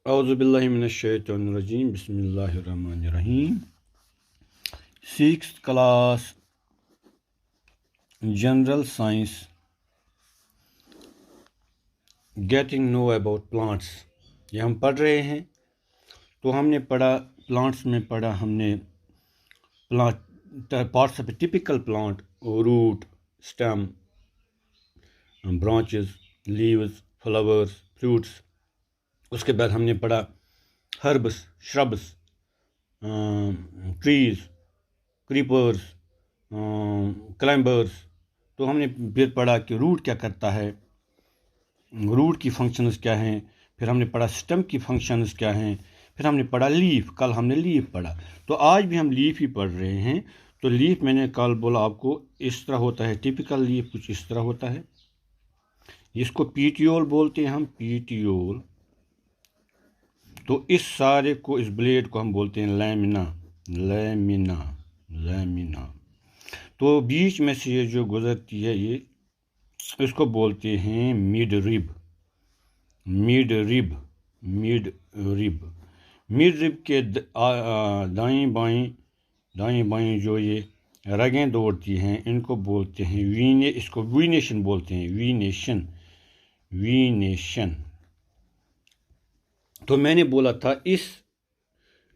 औज़ुबिल्लाहिमिनश्शैतानिर्रजीम बिस्मिल्लाहिर्रहमानिर्रहीम। 6th class general science getting know about plants, ये हम पढ़ रहे हैं। तो हमने पढ़ा प्लांट्स में पढ़ा हमने plant parts of a typical plant, root, stem, branches, leaves, flowers, fruits. उसके बाद हमने पढ़ा herbs, shrubs, trees, creepers, climbers. तो हमने फिर पढ़ा कि रूट क्या करता है, रूट की फंक्शंस क्या हैं। फिर हमने पढ़ा स्टेम की फंक्शंस क्या हैं। फिर हमने पढ़ा लीफ, कल हमने लीफ पढ़ा। तो आज भी हम लीफ ही पढ़ रहे हैं। तो लीफ मैंने कल बोला आपको इस तरह होता है, टिपिकल लीफ कुछ इस तरह होता है। इसको पीटियोल बोलते हैं हम, पीटियोल। तो इस सारे को, इस ब्लेड को हम बोलते हैं लैमिना, लैमिना, लैमिना। तो बीच में से ये जो गुजरती है, ये इसको बोलते हैं mid rib, mid rib, mid rib. Mid rib के दाएं बाएं जो ये रगें दौड़ती हैं, इनको बोलते हैं इसको वीनेशन बोलते हैं, वीनेशन, वीनेशन। तो मैंने बोला था इस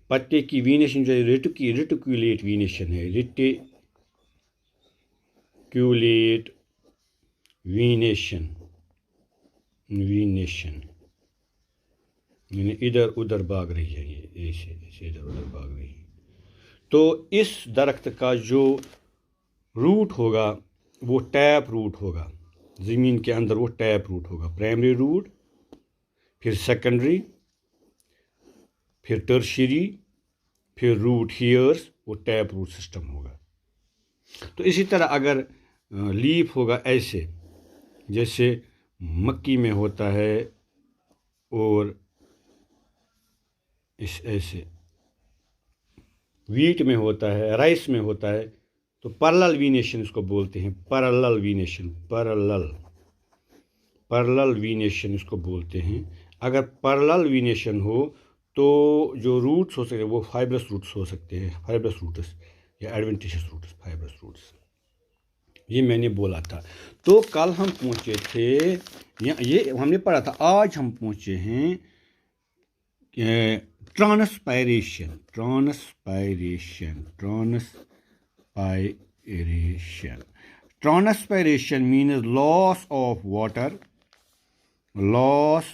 पत्ते की वीनेशन जो है रेटिकुलेट वीनेशन है, रेटिकुलेट वीनेशन, वीनेशन यानी इधर उधर भाग रही है, ये ऐसे इधर उधर भाग रही है। तो इस दरख्त का जो रूट होगा वो टैप रूट होगा, ज़मीन के अंदर वो टैप रूट होगा। प्राइमरी रूट, फिर सेकेंडरी, फिर टर्शियरी, फिर रूट हेयर्स, वो टैप रूट सिस्टम होगा। तो इसी तरह अगर लीफ होगा ऐसे, जैसे मक्की में होता है और इस ऐसे वीट में होता है, राइस में होता है, तो पैरेलल वीनेशन इसको बोलते हैं, पैरेलल वीनेशन, पैरेलल वीनेशन इसको बोलते हैं। अगर पैरेलल वीनेशन हो तो जो रूट्स हो सकते हैं वो फाइब्रस रूट्स हो सकते हैं, फाइब्रस रूट्स या एडवेंटिशियस रूट्स, फाइब्रस रूट्स। ये मैंने बोला था। तो कल हम पहुँचे थे, ये हमने पढ़ा था। आज हम पहुँचे हैं transpiration, transpiration, transpiration. Transpiration means loss of water, loss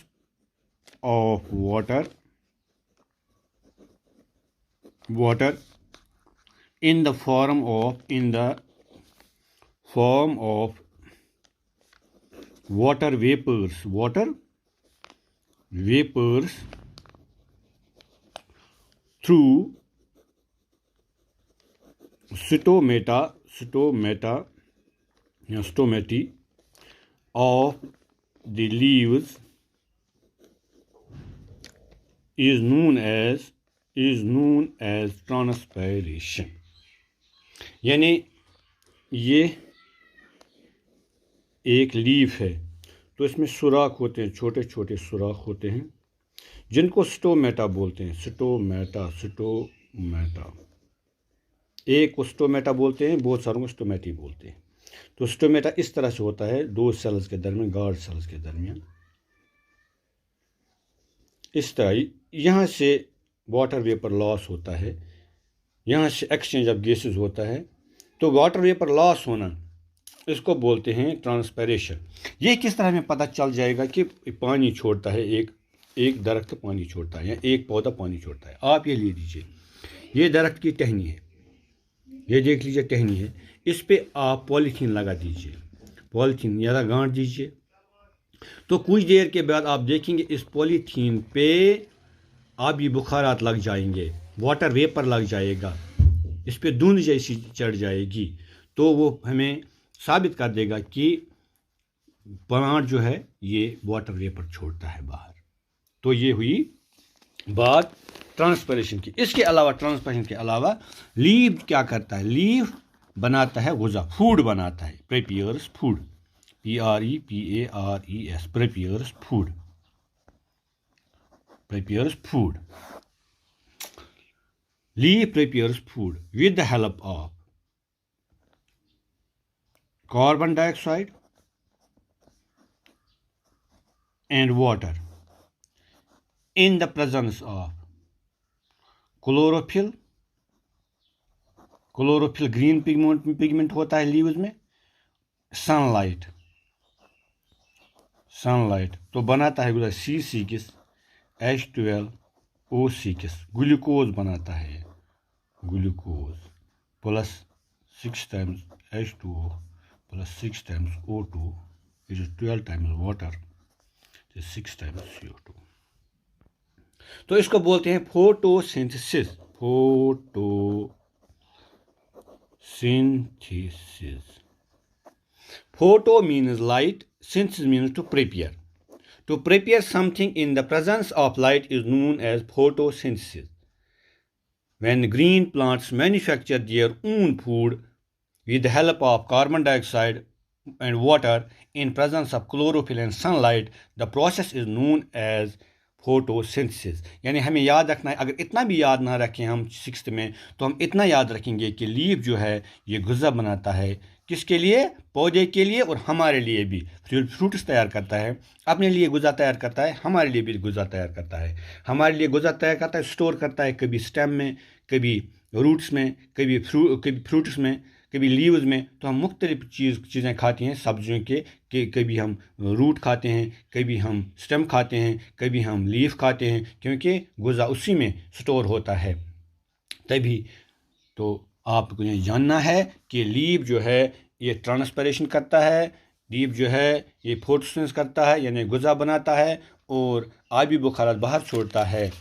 of water in the form of water vapors through stomata of the leaves is known as transpiration। यानी ये एक लीफ है, तो इसमें सुराख होते हैं, छोटे छोटे सुराख होते हैं, जिनको स्टोमेटा बोलते हैं। स्टोमेटा, स्टोमेटा, एक को स्टोमेटा बोलते हैं, बहुत सारों को स्टोमेटी बोलते हैं। तो स्टोमेटा इस तरह से होता है, दो सेल्स के दरमियान, गार्ड सेल्स के दरमियान इस तरह। यहाँ से वाटर वेपर लॉस होता है, यहाँ से एक्सचेंज ऑफ गैसेस होता है। तो वाटर वेपर लॉस होना, इसको बोलते हैं ट्रांसपायरेशन। ये किस तरह में पता चल जाएगा कि पानी छोड़ता है, एक दरख्त पानी छोड़ता है या एक पौधा पानी छोड़ता है। आप ये ले लीजिए, ये दरख्त की टहनी है, ये देख लीजिए टहनी है, इस पे आप पॉलीथीन लगा दीजिए, पॉलीथीन या गांठ दीजिए। तो कुछ देर के बाद आप देखेंगे इस पॉलीथीन पे आबी बुखारात लग जाएंगे, वाटर वेपर लग जाएगा, इस पे धुंध जैसी चढ़ जाएगी। तो वो हमें साबित कर देगा कि प्लांट जो है ये वाटर वेपर छोड़ता है बाहर। तो ये हुई बात ट्रांसपायरेशन की। इसके अलावा, ट्रांसपायरेशन के अलावा लीफ क्या करता है? लीफ बनाता है गुज़ा, फूड बनाता है, prepares food, PREPARES, prepares food, prepares food. Leaf prepares food with the help of carbon dioxide and water in the presence of chlorophyll. Chlorophyll green pigment होता है लीव्स में, सनलाइट तो बनाता है C6H12O6 ग्लूकोज बनाता है, glucose plus 6 times H2O plus 6 times O2 which is 12 times water, 6 times CO2. तो इसको बोलते हैं photosynthesis. Photo means light, synthesis means to prepare. To prepare something in the presence of light is known as photosynthesis. When green plants manufacture their own food with the help of carbon dioxide and water in presence of chlorophyll and sunlight, the process is known as photosynthesis. यानी हमें याद रखना है, अगर इतना भी याद ना रखें हम 6th में, तो हम इतना याद रखेंगे कि लीफ जो है ये गुज़ा बनाता है. किसके लिए? पौधे के लिए और हमारे लिए भी. फ्रूट्स तैयार करता है, अपने लिए गुज़ा तैयार करता है, हमारे लिए भी गुज़ा तैयार करता है. हमारे लिए गुज़ा तैयार करता है, स्टोर करता है, कभी स्टेम में, कभी रूट्स में, कभी फ्रूट्स में, कभी लीव्स में. तो हम मुख्तलिफ चीज़ें खाते हैं सब्जियों के कभी हम रूट खाते हैं, कभी हम स्टेम खाते हैं, कभी हम लीफ खाते हैं, क्योंकि गुज़ा उसी में स्टोर होता है. तभी तो आपको ये जानना है कि लीफ जो है ये ट्रांसपिरेशन करता है, लीफ जो है ये फोटोसिंथेसिस करता है यानी गुज़ा बनाता है और आबी बुखारात बाहर छोड़ता है.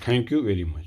Thank you very much.